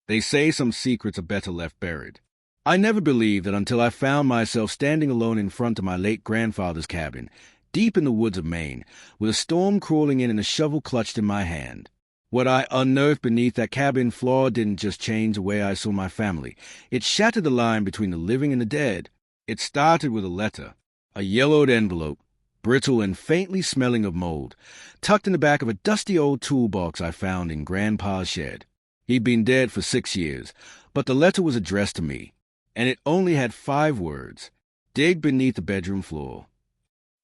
They say some secrets are better left buried. I never believed that until I found myself standing alone in front of my late grandfather's cabin, deep in the woods of Maine, with a storm crawling in and a shovel clutched in my hand. What I unearthed beneath that cabin floor didn't just change the way I saw my family. It shattered the line between the living and the dead. It started with a letter, a yellowed envelope, brittle and faintly smelling of mold, tucked in the back of a dusty old toolbox I found in Grandpa's shed. He'd been dead for 6 years, but the letter was addressed to me, and it only had 5 words: dig beneath the bedroom floor.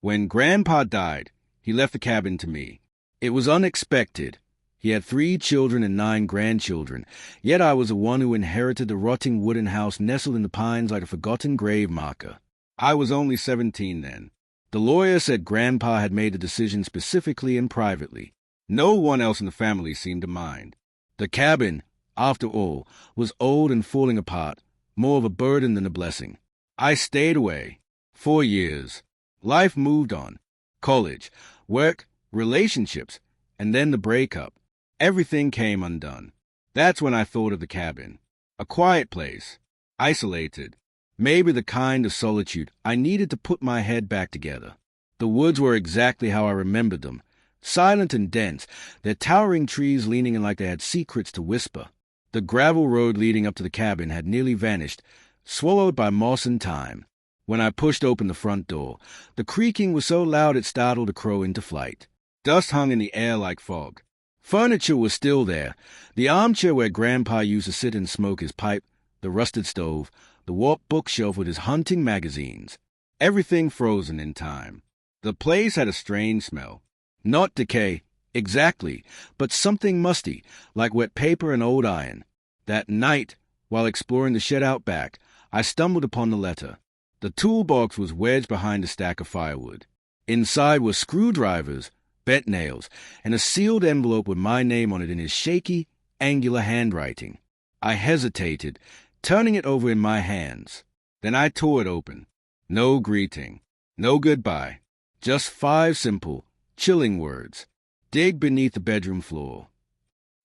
When Grandpa died, he left the cabin to me. It was unexpected. He had 3 children and 9 grandchildren, yet I was the one who inherited the rotting wooden house nestled in the pines like a forgotten grave marker. I was only 17 then. The lawyer said Grandpa had made the decision specifically and privately. No one else in the family seemed to mind. The cabin, after all, was old and falling apart, more of a burden than a blessing. I stayed away. 4 years. Life moved on. College, work, relationships, and then the breakup. Everything came undone. That's when I thought of the cabin. A quiet place. Isolated. Maybe the kind of solitude I needed to put my head back together. The woods were exactly how I remembered them. Silent and dense, their towering trees leaning in like they had secrets to whisper. The gravel road leading up to the cabin had nearly vanished, swallowed by moss and time. When I pushed open the front door, the creaking was so loud it startled a crow into flight. Dust hung in the air like fog. Furniture was still there. The armchair where Grandpa used to sit and smoke his pipe, the rusted stove, the warped bookshelf with his hunting magazines. Everything frozen in time. The place had a strange smell. Not decay, exactly, but something musty, like wet paper and old iron. That night, while exploring the shed out back, I stumbled upon the letter. The toolbox was wedged behind a stack of firewood. Inside were screwdrivers, bent nails, and a sealed envelope with my name on it in his shaky, angular handwriting. I hesitated, turning it over in my hands. Then I tore it open. No greeting, no goodbye, just 5 simple, chilling words. Dig beneath the bedroom floor.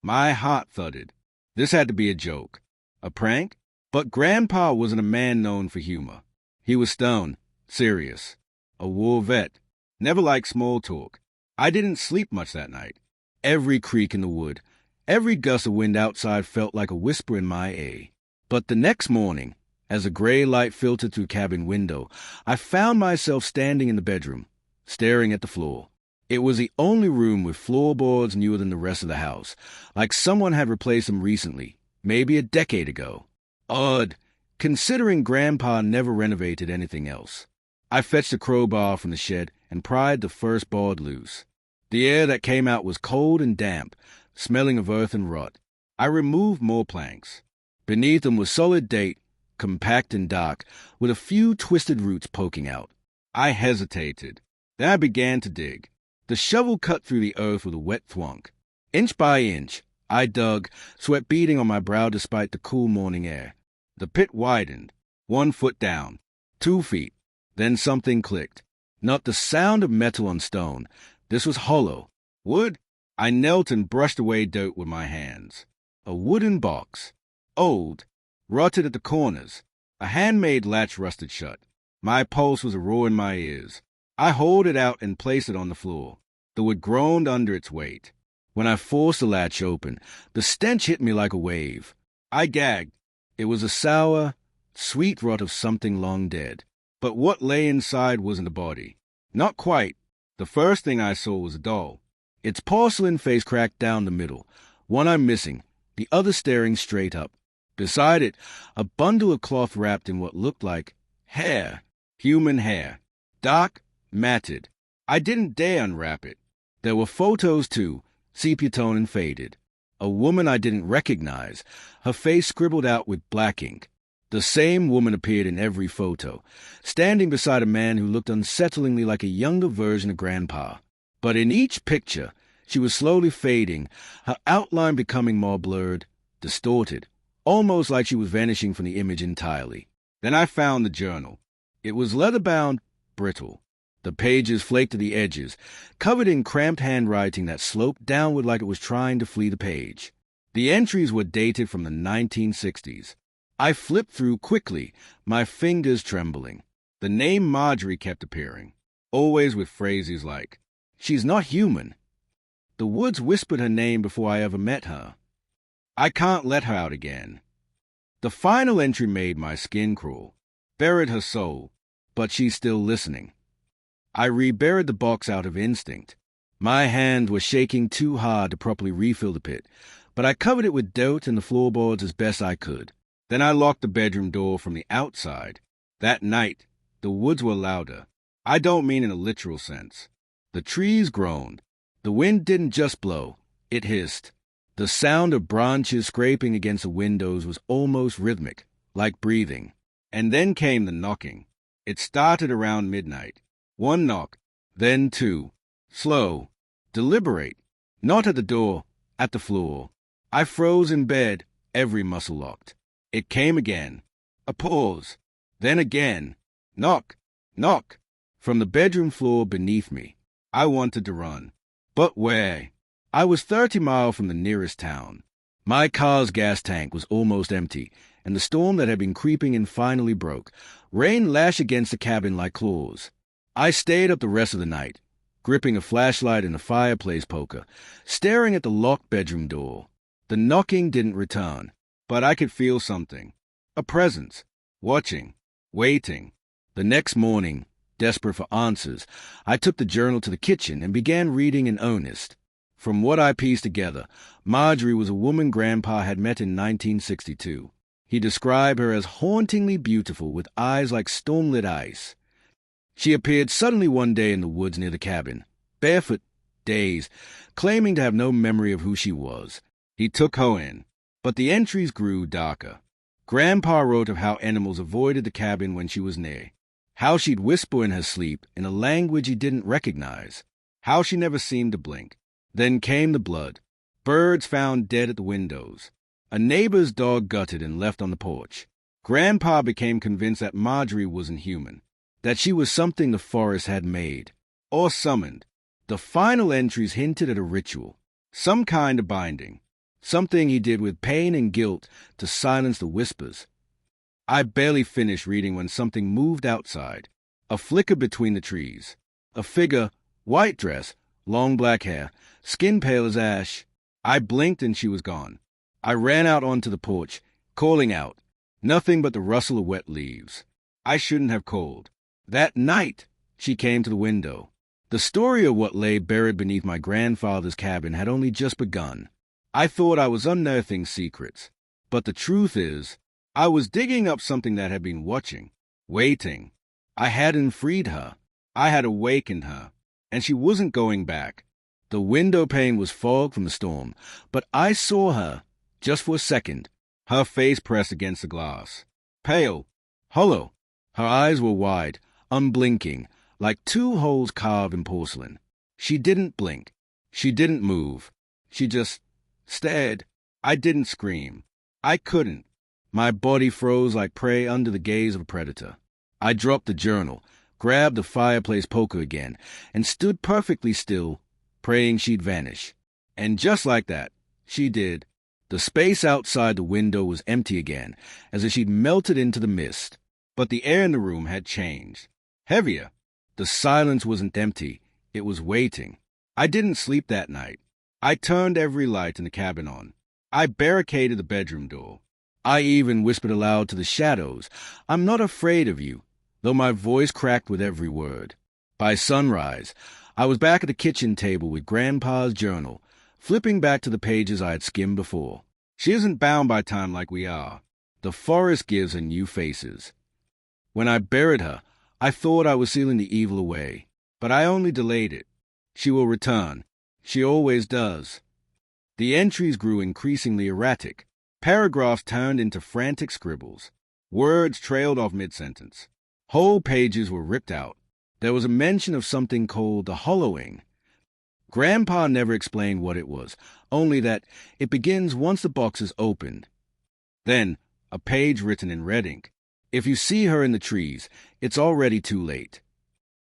My heart thudded. This had to be a joke. A prank? But Grandpa wasn't a man known for humor. He was stern, serious. A war vet. Never liked small talk. I didn't sleep much that night. Every creak in the wood, every gust of wind outside felt like a whisper in my ear. But the next morning, as a gray light filtered through cabin window, I found myself standing in the bedroom, staring at the floor. It was the only room with floorboards newer than the rest of the house, like someone had replaced them recently, maybe a decade ago. Odd, considering Grandpa never renovated anything else. I fetched a crowbar from the shed and pried the first board loose. The air that came out was cold and damp, smelling of earth and rot. I removed more planks. Beneath them was solid date, compact and dark, with a few twisted roots poking out. I hesitated. Then I began to dig. The shovel cut through the earth with a wet thwunk. Inch by inch, I dug, sweat beading on my brow despite the cool morning air. The pit widened. 1 foot down. 2 feet. Then something clicked. Not the sound of metal on stone. This was hollow. Wood? I knelt and brushed away dirt with my hands. A wooden box. Old. Rotted at the corners. A handmade latch rusted shut. My pulse was a roar in my ears. I hauled it out and placed it on the floor. The wood groaned under its weight. When I forced the latch open, the stench hit me like a wave. I gagged. It was a sour, sweet rot of something long dead. But what lay inside wasn't a body. Not quite. The first thing I saw was a doll. Its porcelain face cracked down the middle, one eye missing, the other staring straight up. Beside it, a bundle of cloth wrapped in what looked like hair. Human hair. Dark, matted. I didn't dare unwrap it. There were photos, too, sepia tone and faded. A woman I didn't recognize, her face scribbled out with black ink. The same woman appeared in every photo, standing beside a man who looked unsettlingly like a younger version of Grandpa. But in each picture, she was slowly fading, her outline becoming more blurred, distorted, almost like she was vanishing from the image entirely. Then I found the journal. It was leather-bound, brittle. The pages flaked to the edges, covered in cramped handwriting that sloped downward like it was trying to flee the page. The entries were dated from the 1960s. I flipped through quickly, my fingers trembling. The name Marjorie kept appearing, always with phrases like, "She's not human." The woods whispered her name before I ever met her. I can't let her out again. The final entry made my skin crawl, buried her soul, but she's still listening. I reburied the box out of instinct. My hands were shaking too hard to properly refill the pit, but I covered it with dirt and the floorboards as best I could. Then I locked the bedroom door from the outside. That night, the woods were louder. I don't mean in a literal sense. The trees groaned. The wind didn't just blow, it hissed. The sound of branches scraping against the windows was almost rhythmic, like breathing. And then came the knocking. It started around midnight. One knock, then two. Slow, deliberate. Not at the door, at the floor. I froze in bed, every muscle locked. It came again. A pause. Then again. Knock, knock. From the bedroom floor beneath me. I wanted to run. But where? I was 30 miles from the nearest town. My car's gas tank was almost empty, and the storm that had been creeping in finally broke. Rain lashed against the cabin like claws. I stayed up the rest of the night, gripping a flashlight and a fireplace poker, staring at the locked bedroom door. The knocking didn't return, but I could feel something. A presence. Watching. Waiting. The next morning, desperate for answers, I took the journal to the kitchen and began reading in earnest. From what I pieced together, Marjorie was a woman Grandpa had met in 1962. He described her as hauntingly beautiful with eyes like stormlit ice. She appeared suddenly one day in the woods near the cabin, barefoot, dazed, claiming to have no memory of who she was. He took her in, but the entries grew darker. Grandpa wrote of how animals avoided the cabin when she was near, how she'd whisper in her sleep in a language he didn't recognize, how she never seemed to blink. Then came the blood. Birds found dead at the windows. A neighbor's dog gutted and left on the porch. Grandpa became convinced that Marjorie wasn't human, that she was something the forest had made, or summoned. The final entries hinted at a ritual, some kind of binding, something he did with pain and guilt to silence the whispers. I barely finished reading when something moved outside, a flicker between the trees. A figure, white dress, long black hair, skin pale as ash. I blinked and she was gone. I ran out onto the porch, calling out. Nothing but the rustle of wet leaves. I shouldn't have called. That night, she came to the window. The story of what lay buried beneath my grandfather's cabin had only just begun. I thought I was unearthing secrets. But the truth is, I was digging up something that had been watching, waiting. I hadn't freed her. I had awakened her. And she wasn't going back. The window pane was fogged from the storm, but I saw her, just for a second, her face pressed against the glass. Pale, hollow. Her eyes were wide, unblinking, like two holes carved in porcelain. She didn't blink. She didn't move. She just stared. I didn't scream. I couldn't. My body froze like prey under the gaze of a predator. I dropped the journal, grabbed the fireplace poker again, and stood perfectly still, praying she'd vanish. And just like that, she did. The space outside the window was empty again, as if she'd melted into the mist. But the air in the room had changed. Heavier. The silence wasn't empty. It was waiting. I didn't sleep that night. I turned every light in the cabin on. I barricaded the bedroom door. I even whispered aloud to the shadows, "I'm not afraid of you," though my voice cracked with every word. By sunrise, I was back at the kitchen table with Grandpa's journal, flipping back to the pages I had skimmed before. She isn't bound by time like we are. The forest gives her new faces. When I buried her, I thought I was sealing the evil away, but I only delayed it. She will return. She always does. The entries grew increasingly erratic. Paragraphs turned into frantic scribbles. Words trailed off mid-sentence. Whole pages were ripped out. There was a mention of something called the hollowing. Grandpa never explained what it was, only that it begins once the box is opened. Then, a page written in red ink. If you see her in the trees, it's already too late.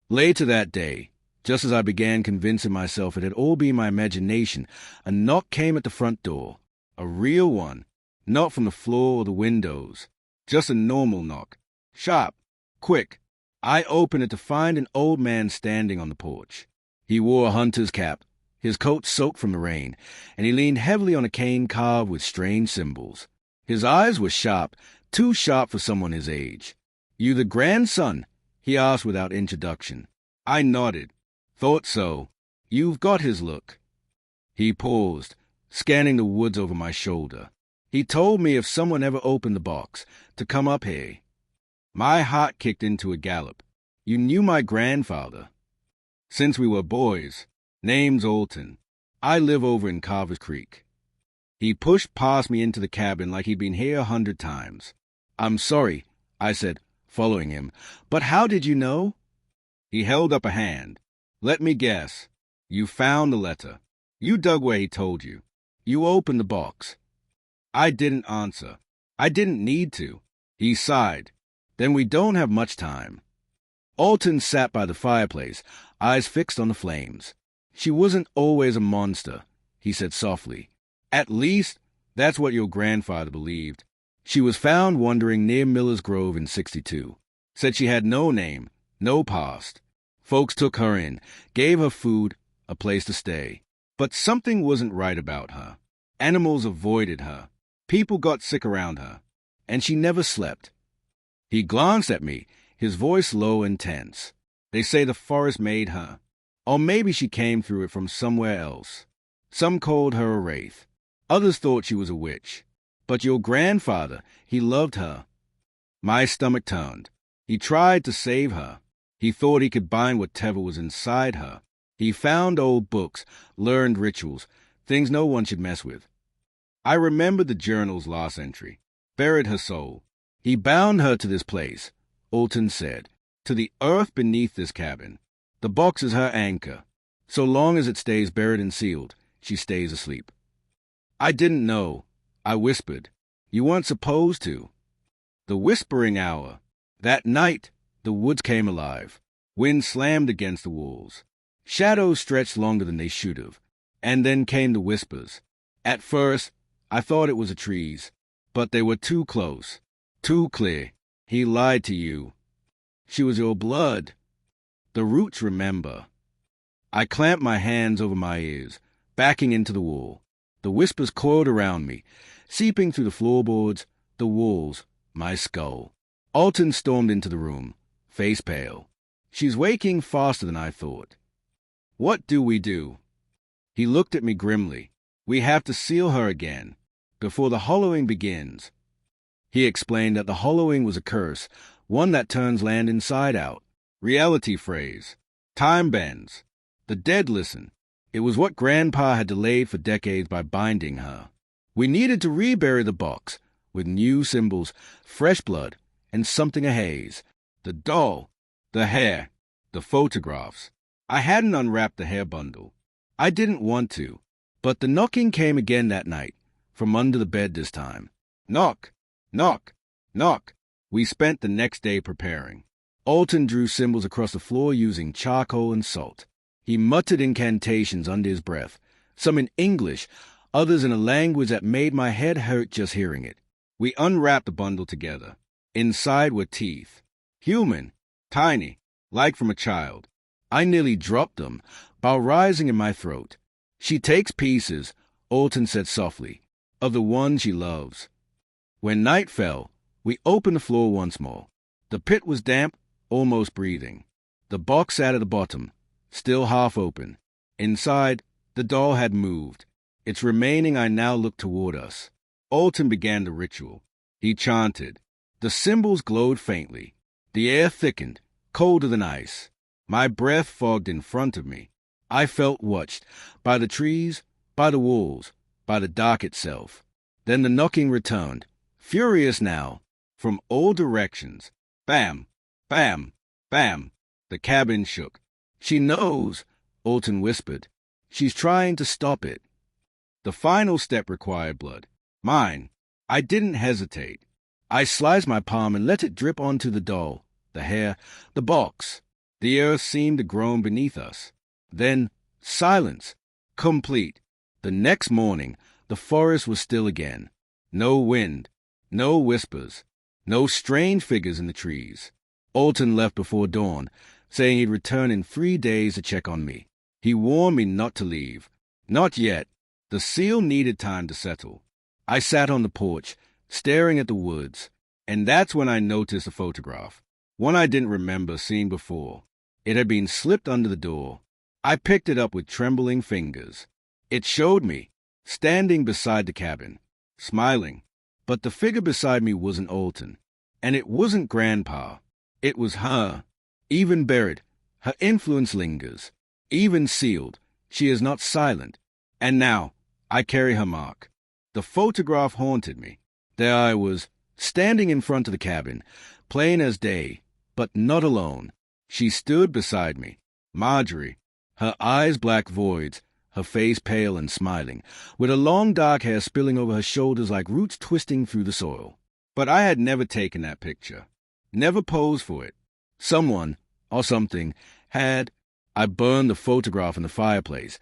Later that day, just as I began convincing myself it had all been my imagination, a knock came at the front door. A real one. Not from the floor or the windows. Just a normal knock. Sharp. Quick. I opened it to find an old man standing on the porch. He wore a hunter's cap, his coat soaked from the rain, and he leaned heavily on a cane carved with strange symbols. His eyes were sharp, too sharp for someone his age. "You the grandson?" he asked without introduction. I nodded. "Thought so. You've got his look." He paused, scanning the woods over my shoulder. He told me if someone ever opened the box, to come up here. My heart kicked into a gallop. "You knew my grandfather?" "Since we were boys. Name's Alton. I live over in Carver's Creek." He pushed past me into the cabin like he'd been here 100 times. "I'm sorry," I said, following him, "but how did you know?" He held up a hand. "Let me guess. You found the letter. You dug where he told you. You opened the box." I didn't answer. I didn't need to. He sighed. "Then we don't have much time." Alton sat by the fireplace, eyes fixed on the flames. "She wasn't always a monster," he said softly. "At least, that's what your grandfather believed. She was found wandering near Miller's Grove in '62. Said she had no name, no past. Folks took her in, gave her food, a place to stay. But something wasn't right about her. Animals avoided her. People got sick around her. And she never slept." He glanced at me, his voice low and tense. "They say the forest made her. Or maybe she came through it from somewhere else. Some called her a wraith. Others thought she was a witch. But your grandfather, he loved her." My stomach turned. He tried to save her. He thought he could bind whatever was inside her. He found old books, learned rituals, things no one should mess with. I remembered the journal's last entry. Buried her soul. "He bound her to this place," Alton said, "to the earth beneath this cabin. The box is her anchor. So long as it stays buried and sealed, she stays asleep." I didn't know. I whispered. "You weren't supposed to." The whispering hour. That night, the woods came alive. Wind slammed against the walls. Shadows stretched longer than they should have. And then came the whispers. At first, I thought it was the trees. But they were too close. Too clear. "He lied to you. She was your blood." The roots remember. I clamped my hands over my ears, backing into the wall. The whispers coiled around me, seeping through the floorboards, the walls, my skull. Alton stormed into the room, face pale. "She's waking faster than I thought." "What do we do?" He looked at me grimly. "We have to seal her again, before the hollowing begins." He explained that the hollowing was a curse, one that turns land inside out. Reality phrase. Time bends. The dead listen. It was what Grandpa had delayed for decades by binding her. We needed to rebury the box, with new symbols, fresh blood, and something ahaze. The doll, the hair, the photographs. I hadn't unwrapped the hair bundle. I didn't want to, but the knocking came again that night, from under the bed this time. Knock, knock, knock. We spent the next day preparing. Alton drew symbols across the floor using charcoal and salt. He muttered incantations under his breath, some in English, others in a language that made my head hurt just hearing it. We unwrapped the bundle together. Inside were teeth. Human, tiny, like from a child. I nearly dropped them, bile rising in my throat. "She takes pieces," Alton said softly, "of the one she loves." When night fell, we opened the floor once more. The pit was damp, almost breathing. The box sat at the bottom, still half open. Inside, the doll had moved. Its remaining eye now looked toward us. Alton began the ritual. He chanted. The symbols glowed faintly. The air thickened, colder than ice. My breath fogged in front of me. I felt watched, by the trees, by the walls, by the dark itself. Then the knocking returned, furious now, from all directions. Bam, bam, bam. The cabin shook. "She knows," Alton whispered. "She's trying to stop it." The final step required blood. Mine. I didn't hesitate. I sliced my palm and let it drip onto the doll, the hair, the box. The earth seemed to groan beneath us. Then silence. Complete. The next morning, the forest was still again. No wind, no whispers, no strange figures in the trees. Alton left before dawn, saying he'd return in 3 days to check on me. He warned me not to leave. Not yet. The seal needed time to settle. I sat on the porch, staring at the woods, and that's when I noticed a photograph. One I didn't remember seeing before. It had been slipped under the door. I picked it up with trembling fingers. It showed me, standing beside the cabin, smiling. But the figure beside me wasn't Alton, and it wasn't Grandpa. It was her. Even buried, her influence lingers. Even sealed, she is not silent. And now, I carry her mark. The photograph haunted me. There I was, standing in front of the cabin, plain as day, but not alone. She stood beside me, Marjorie, her eyes black voids, her face pale and smiling, with her long dark hair spilling over her shoulders like roots twisting through the soil. But I had never taken that picture, never posed for it. Someone, or something, had. I burned the photograph in the fireplace,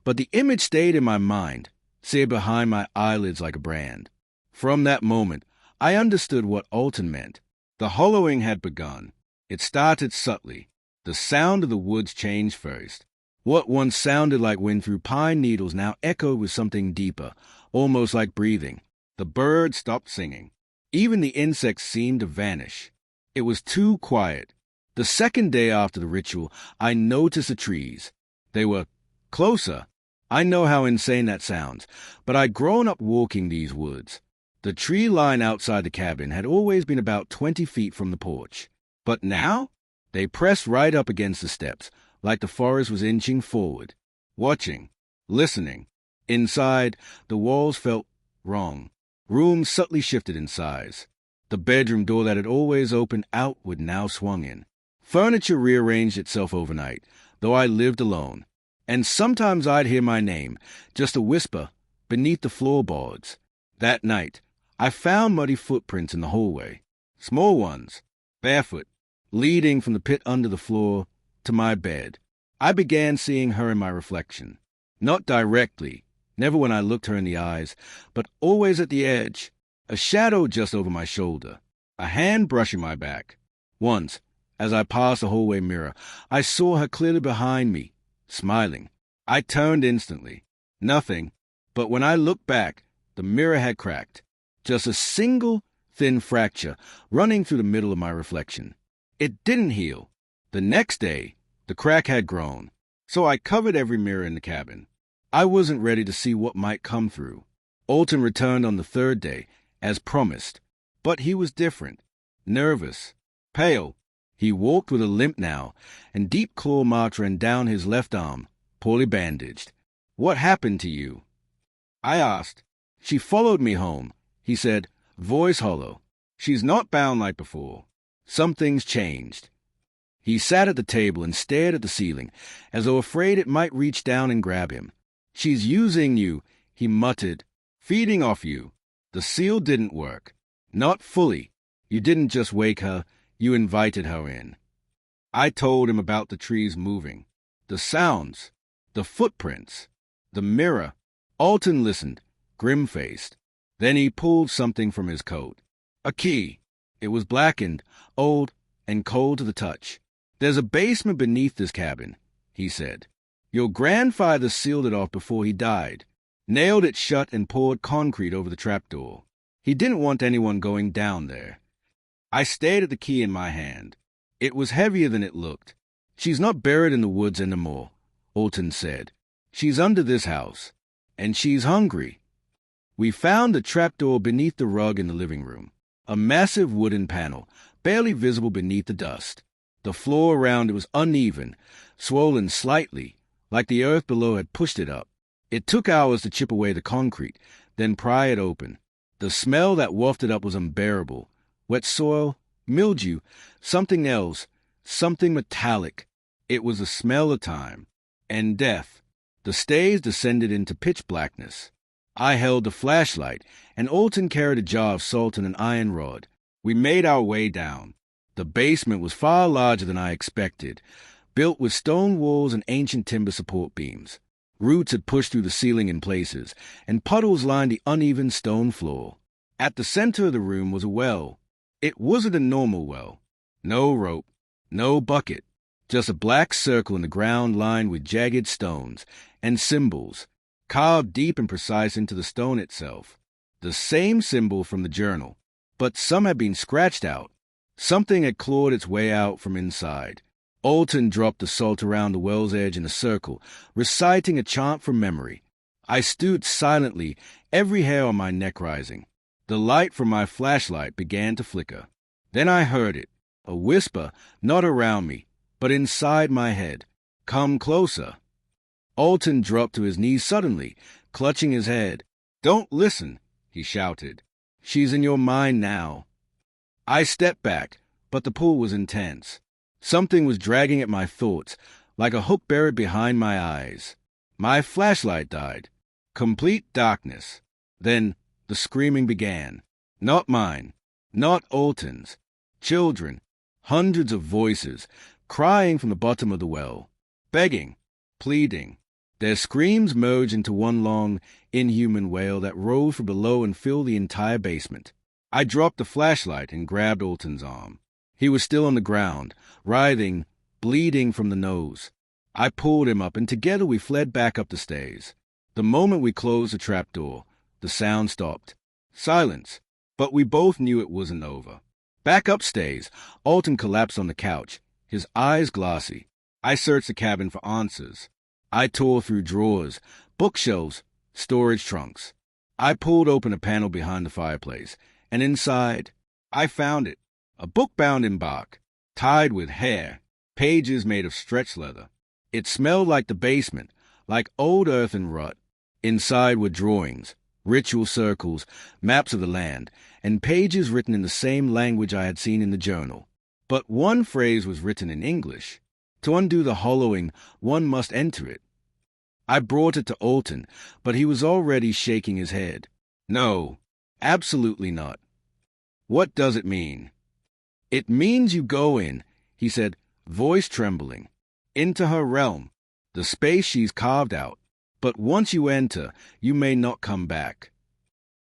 but the image stayed in my mind, seared behind my eyelids like a brand. From that moment, I understood what Alton meant. The hollowing had begun. It started subtly. The sound of the woods changed first. What once sounded like wind through pine needles now echoed with something deeper, almost like breathing. The birds stopped singing. Even the insects seemed to vanish. It was too quiet. The second day after the ritual, I noticed the trees. They were closer. I know how insane that sounds, but I'd grown up walking these woods. The tree line outside the cabin had always been about 20 feet from the porch. But now, they pressed right up against the steps, like the forest was inching forward, watching, listening. Inside, the walls felt wrong. Rooms subtly shifted in size. The bedroom door that had always opened outward now swung in. Furniture rearranged itself overnight, though I lived alone. And sometimes I'd hear my name, just a whisper, beneath the floorboards. That night, I found muddy footprints in the hallway. Small ones, barefoot, leading from the pit under the floor to my bed. I began seeing her in my reflection. Not directly, never when I looked her in the eyes, but always at the edge, a shadow just over my shoulder, a hand brushing my back. Once, as I passed the hallway mirror, I saw her clearly behind me, smiling. I turned instantly. Nothing, but when I looked back, the mirror had cracked. Just a single thin fracture running through the middle of my reflection. It didn't heal. The next day, the crack had grown, so I covered every mirror in the cabin. I wasn't ready to see what might come through. Alton returned on the third day, as promised, but he was different. Nervous, pale. He walked with a limp now, and deep claw marks ran down his left arm, poorly bandaged. "What happened to you?" I asked. "She followed me home," he said, voice hollow. "She's not bound like before. Something's changed." He sat at the table and stared at the ceiling, as though afraid it might reach down and grab him. "She's using you," he muttered, "feeding off you. The seal didn't work. Not fully. You didn't just wake her, you invited her in." I told him about the trees moving, the sounds, the footprints, the mirror. Alton listened, grim-faced. Then he pulled something from his coat. A key. It was blackened, old, and cold to the touch. "There's a basement beneath this cabin," he said. "Your grandfather sealed it off before he died, nailed it shut and poured concrete over the trapdoor. He didn't want anyone going down there." I stared at the key in my hand. It was heavier than it looked. "She's not buried in the woods anymore," Alton said. "She's under this house, and she's hungry." We found the trapdoor beneath the rug in the living room, a massive wooden panel, barely visible beneath the dust. The floor around it was uneven, swollen slightly, like the earth below had pushed it up. It took hours to chip away the concrete, then pry it open. The smell that wafted up was unbearable. Wet soil, mildew, something else, something metallic. It was the smell of time and death. The stairs descended into pitch blackness. I held the flashlight, and Alton carried a jar of salt and an iron rod. We made our way down. The basement was far larger than I expected, built with stone walls and ancient timber support beams. Roots had pushed through the ceiling in places, and puddles lined the uneven stone floor. At the center of the room was a well. It wasn't a normal well. No rope, no bucket, just a black circle in the ground lined with jagged stones and symbols, carved deep and precise into the stone itself. The same symbol from the journal, but some had been scratched out. Something had clawed its way out from inside. Alton dropped the salt around the well's edge in a circle, reciting a chant from memory. I stood silently, every hair on my neck rising. The light from my flashlight began to flicker. Then I heard it, a whisper, not around me, but inside my head. "Come closer." Alton dropped to his knees suddenly, clutching his head. "Don't listen," he shouted. "She's in your mind now." I stepped back, but the pull was intense. Something was dragging at my thoughts, like a hook buried behind my eyes. My flashlight died. Complete darkness. Then the screaming began. Not mine. Not Alton's. Children. Hundreds of voices, crying from the bottom of the well. Begging. Pleading. Their screams merged into one long, inhuman wail that rose from below and filled the entire basement. I dropped the flashlight and grabbed Alton's arm. He was still on the ground, writhing, bleeding from the nose. I pulled him up, and together we fled back up the stairs. The moment we closed the trapdoor, the sound stopped. Silence, but we both knew it wasn't over. Back upstairs, Alton collapsed on the couch, his eyes glassy. I searched the cabin for answers. I tore through drawers, bookshelves, storage trunks. I pulled open a panel behind the fireplace, and inside, I found it. A book bound in bark, tied with hair, pages made of stretch leather. It smelled like the basement, like old earth and rut. Inside were drawings, ritual circles, maps of the land, and pages written in the same language I had seen in the journal. But one phrase was written in English. To undo the hollowing, one must enter it. I brought it to Alton, but he was already shaking his head. "No, absolutely not." "What does it mean?" "It means you go in," he said, voice trembling, "into her realm, the space she's carved out. But once you enter, you may not come back."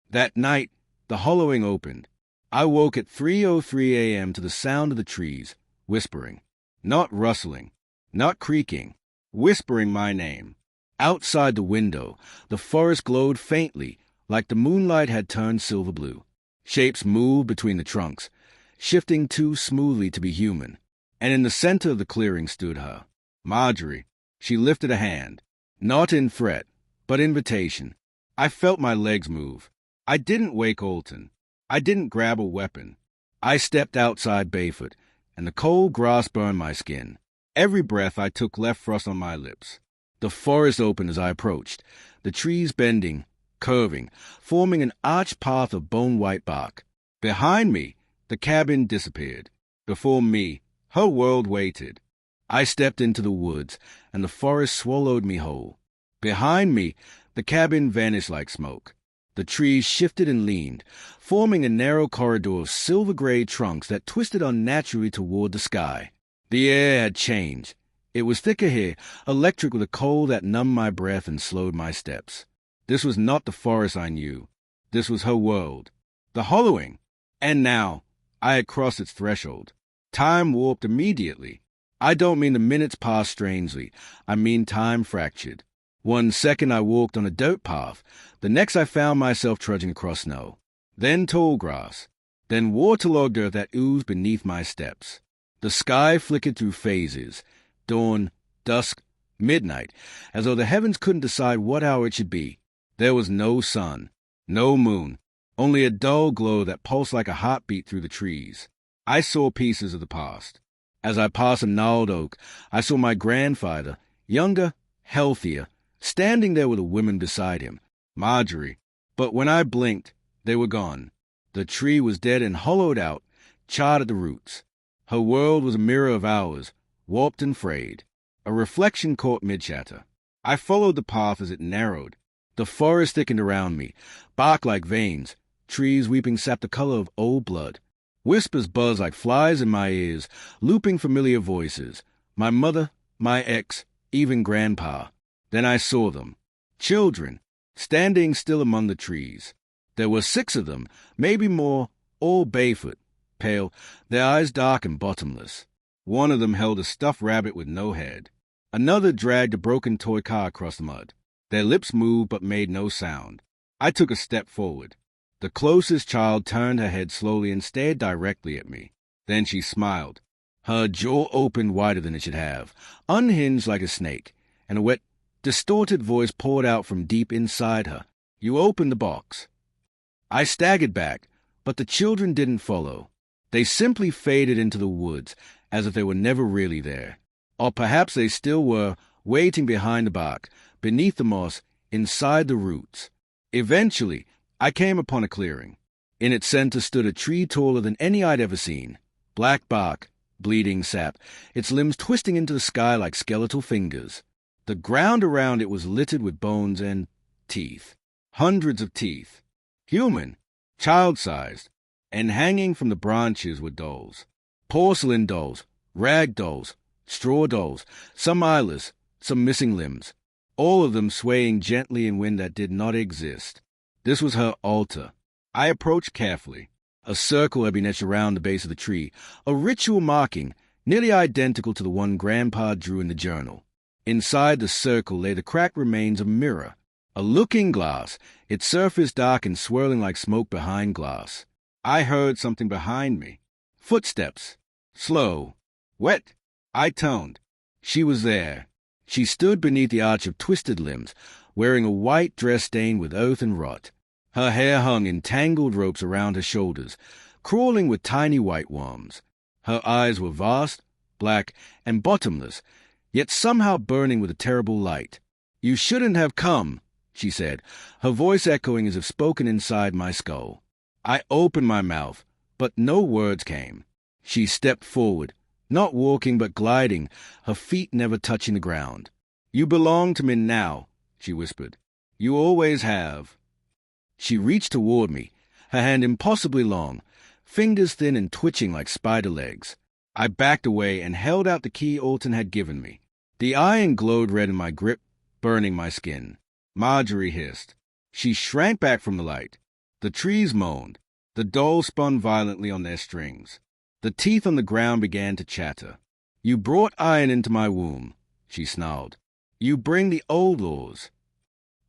That night, the hollowing opened. I woke at 3:03 a.m. to the sound of the trees, whispering. Not rustling, not creaking, whispering my name. Outside the window, the forest glowed faintly, like the moonlight had turned silver blue. Shapes moved between the trunks, shifting too smoothly to be human. And in the center of the clearing stood her, Marjorie. She lifted a hand, not in threat, but invitation. I felt my legs move. I didn't wake Alton. I didn't grab a weapon. I stepped outside barefoot, and the cold grass burned my skin. Every breath I took left frost on my lips. The forest opened as I approached, the trees bending, curving, forming an arched path of bone-white bark. Behind me, the cabin disappeared. Before me, her world waited. I stepped into the woods, and the forest swallowed me whole. Behind me, the cabin vanished like smoke. The trees shifted and leaned, forming a narrow corridor of silver-gray trunks that twisted unnaturally toward the sky. The air had changed. It was thicker here, electric with a cold that numbed my breath and slowed my steps. This was not the forest I knew. This was her world. The hollowing. And now, I had crossed its threshold. Time warped immediately. I don't mean the minutes passed strangely. I mean time fractured. 1 second I walked on a dirt path. The next I found myself trudging across snow. Then tall grass. Then waterlogged earth that oozed beneath my steps. The sky flickered through phases. Dawn, dusk, midnight, as though the heavens couldn't decide what hour it should be. There was no sun, no moon, only a dull glow that pulsed like a heartbeat through the trees. I saw pieces of the past. As I passed a gnarled oak, I saw my grandfather, younger, healthier, standing there with a woman beside him, Marjorie. But when I blinked, they were gone. The tree was dead and hollowed out, charred at the roots. Her world was a mirror of ours, warped and frayed. A reflection caught mid-chatter. I followed the path as it narrowed. The forest thickened around me, bark like veins, trees weeping sap the color of old blood. Whispers buzzed like flies in my ears, looping familiar voices. My mother, my ex, even Grandpa. Then I saw them. Children, standing still among the trees. There were 6 of them, maybe more, all barefoot, pale, their eyes dark and bottomless. One of them held a stuffed rabbit with no head. Another dragged a broken toy car across the mud. Their lips moved but made no sound. I took a step forward. The closest child turned her head slowly and stared directly at me. Then she smiled. Her jaw opened wider than it should have, unhinged like a snake, and a wet, distorted voice poured out from deep inside her. "You opened the box." I staggered back, but the children didn't follow. They simply faded into the woods, as if they were never really there. Or perhaps they still were, waiting behind the bark, beneath the moss, inside the roots. Eventually, I came upon a clearing. In its center stood a tree taller than any I'd ever seen. Black bark, bleeding sap, its limbs twisting into the sky like skeletal fingers. The ground around it was littered with bones and teeth. Hundreds of teeth. Human, child-sized, and hanging from the branches were dolls. Porcelain dolls, rag dolls, straw dolls, some eyeless, some missing limbs, all of them swaying gently in wind that did not exist. This was her altar. I approached carefully. A circle had been etched around the base of the tree, a ritual marking nearly identical to the one Grandpa drew in the journal. Inside the circle lay the cracked remains of a mirror, a looking glass, its surface dark and swirling like smoke behind glass. I heard something behind me. Footsteps. Slow. Wet. I toned. She was there. She stood beneath the arch of twisted limbs, wearing a white dress stained with earth and rot. Her hair hung in tangled ropes around her shoulders, crawling with tiny white worms. Her eyes were vast, black, and bottomless, yet somehow burning with a terrible light. "You shouldn't have come," she said, her voice echoing as if spoken inside my skull. I opened my mouth, but no words came. She stepped forward, not walking but gliding, her feet never touching the ground. "You belong to me now," she whispered. "You always have." She reached toward me, her hand impossibly long, fingers thin and twitching like spider legs. I backed away and held out the key Alton had given me. The iron glowed red in my grip, burning my skin. Marjorie hissed. She shrank back from the light. The trees moaned. The dolls spun violently on their strings. The teeth on the ground began to chatter. "You brought iron into my womb," she snarled. "You bring the old laws."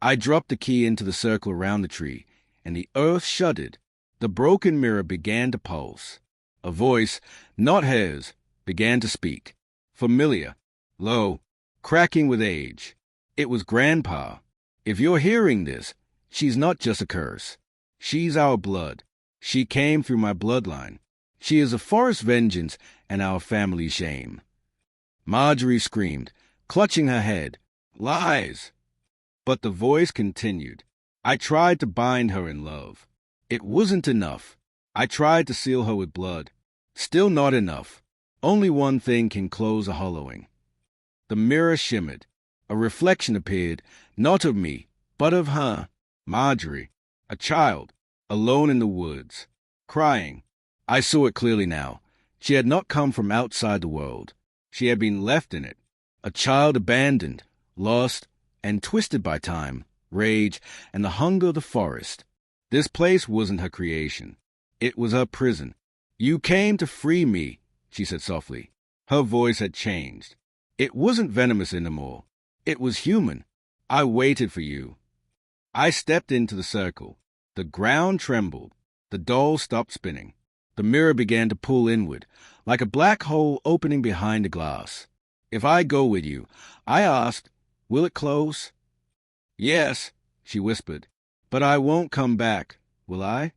I dropped the key into the circle around the tree, and the earth shuddered. The broken mirror began to pulse. A voice, not hers, began to speak. Familiar, low, cracking with age. It was Grandpa. "If you're hearing this, she's not just a curse. She's our blood. She came through my bloodline. She is a forest vengeance and our family shame." Marjorie screamed, clutching her head. "Lies!" But the voice continued. I tried to bind her in love. It wasn't enough. I tried to seal her with blood. Still not enough. Only one thing can close a hollowing. The mirror shimmered. A reflection appeared, not of me, but of her, Marjorie, a child, alone in the woods, crying. I saw it clearly now. She had not come from outside the world. She had been left in it. A child abandoned, lost, and twisted by time, rage, and the hunger of the forest. This place wasn't her creation. It was her prison. "You came to free me," she said softly. Her voice had changed. It wasn't venomous anymore. It was human. "I waited for you." I stepped into the circle. The ground trembled. The dolls stopped spinning. The mirror began to pull inward, like a black hole opening behind the glass. "If I go with you," I asked, "will it close?" "Yes," she whispered, "but I won't come back, will I?"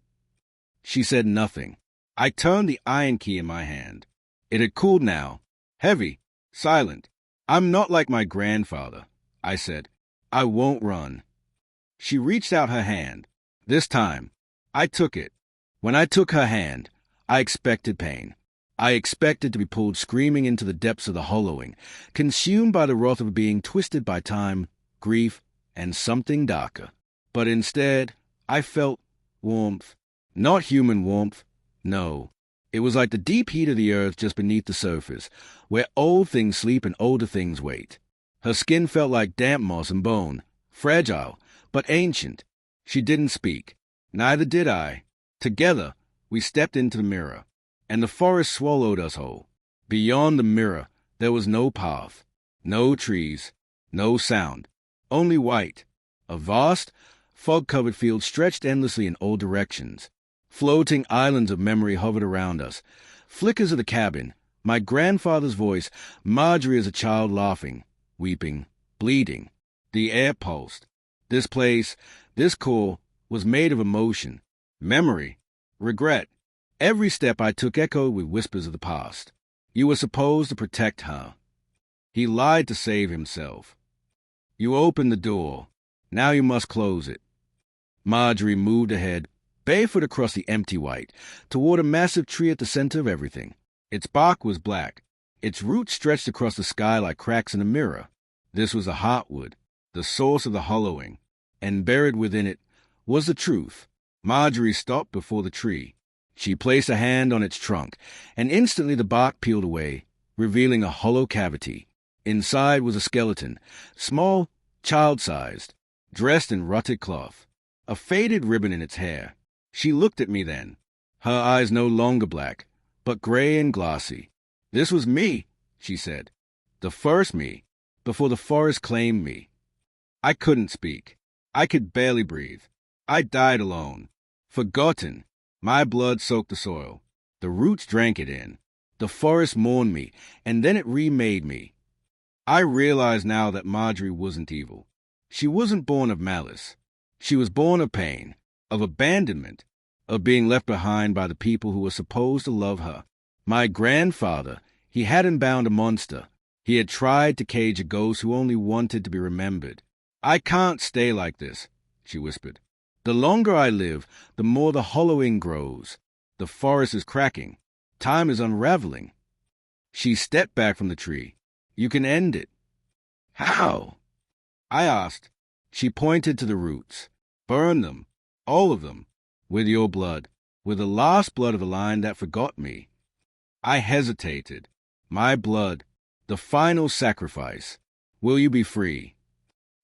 She said nothing. I turned the iron key in my hand. It had cooled now, heavy, silent. "I'm not like my grandfather," I said. "I won't run." She reached out her hand. This time, I took it. When I took her hand, I expected pain. I expected to be pulled screaming into the depths of the hollowing, consumed by the wrath of being twisted by time, grief, and something darker. But instead, I felt warmth. Not human warmth. No. It was like the deep heat of the earth just beneath the surface, where old things sleep and older things wait. Her skin felt like damp moss and bone, fragile, but ancient. She didn't speak. Neither did I. Together, we stepped into the mirror, and the forest swallowed us whole. Beyond the mirror, there was no path, no trees, no sound, only white. A vast, fog-covered field stretched endlessly in all directions. Floating islands of memory hovered around us. Flickers of the cabin, my grandfather's voice, Marjorie as a child laughing, weeping, bleeding. The air pulsed. This place, this core, was made of emotion, memory, regret. Every step I took echoed with whispers of the past. You were supposed to protect her. He lied to save himself. You opened the door. Now you must close it. Marjorie moved ahead, barefoot across the empty white, toward a massive tree at the center of everything. Its bark was black. Its roots stretched across the sky like cracks in a mirror. This was a heartwood, the source of the hollowing, and buried within it was the truth. Marjorie stopped before the tree. She placed a hand on its trunk, and instantly the bark peeled away, revealing a hollow cavity. Inside was a skeleton, small, child-sized, dressed in rotted cloth, a faded ribbon in its hair. She looked at me then, her eyes no longer black, but gray and glassy. This was me, she said, the first me, before the forest claimed me. I couldn't speak. I could barely breathe. I died alone, forgotten. My blood soaked the soil. The roots drank it in. The forest mourned me, and then it remade me. I realize now that Marjorie wasn't evil. She wasn't born of malice. She was born of pain, of abandonment, of being left behind by the people who were supposed to love her. My grandfather, he hadn't bound a monster. He had tried to cage a ghost who only wanted to be remembered. I can't stay like this, she whispered. The longer I live, the more the hollowing grows. The forest is cracking. Time is unraveling. She stepped back from the tree. You can end it. How? I asked. She pointed to the roots. Burn them, all of them, with your blood, with the last blood of the line that forgot me. I hesitated. My blood, the final sacrifice. Will you be free?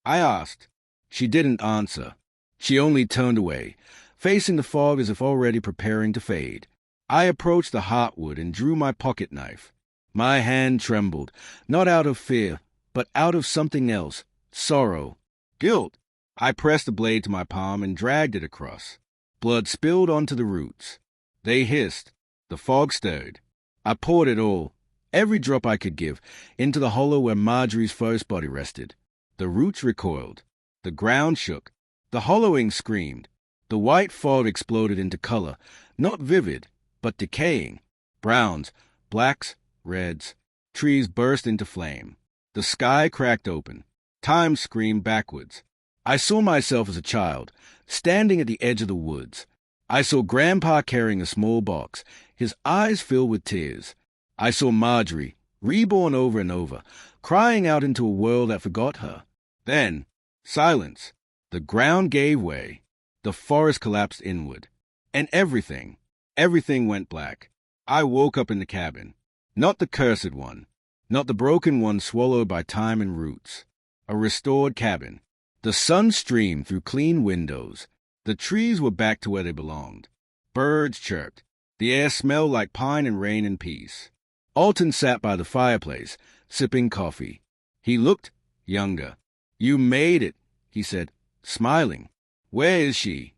I asked. She didn't answer. She only turned away, facing the fog as if already preparing to fade. I approached the heartwood and drew my pocket knife. My hand trembled, not out of fear, but out of something else, sorrow, guilt. I pressed the blade to my palm and dragged it across. Blood spilled onto the roots. They hissed. The fog stirred. I poured it all, every drop I could give, into the hollow where Marjorie's first body rested. The roots recoiled. The ground shook. The hollowing screamed. The white fog exploded into color, not vivid, but decaying. Browns, blacks, reds. Trees burst into flame. The sky cracked open. Time screamed backwards. I saw myself as a child, standing at the edge of the woods. I saw Grandpa carrying a small box, his eyes filled with tears. I saw Marjorie, reborn over and over, crying out into a world that forgot her. Then, silence. The ground gave way. The forest collapsed inward. And everything went black. I woke up in the cabin. Not the cursed one. Not the broken one swallowed by time and roots. A restored cabin. The sun streamed through clean windows. The trees were back to where they belonged. Birds chirped. The air smelled like pine and rain and peace. Alton sat by the fireplace, sipping coffee. He looked younger. You made it, he said, smiling. Where is she?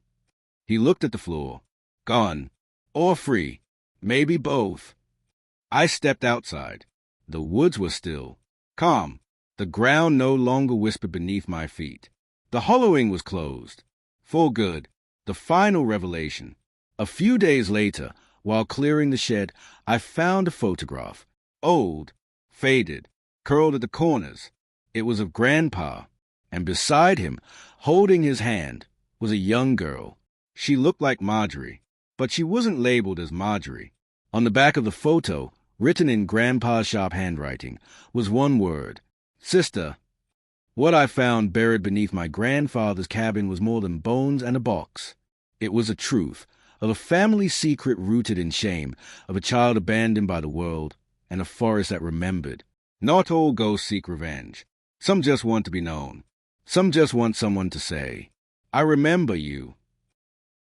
He looked at the floor. Gone. Or free. Maybe both. I stepped outside. The woods were still, calm. The ground no longer whispered beneath my feet. The hollowing was closed. For good. The final revelation. A few days later, while clearing the shed, I found a photograph. Old, faded, curled at the corners. It was of Grandpa. And beside him, holding his hand, was a young girl. She looked like Marjorie, but she wasn't labeled as Marjorie. On the back of the photo, written in Grandpa's sharp handwriting, was one word, Sister. What I found buried beneath my grandfather's cabin was more than bones and a box. It was a truth, of a family secret rooted in shame, of a child abandoned by the world, and a forest that remembered. Not all ghosts seek revenge. Some just want to be known. Some just want someone to say, "I remember you."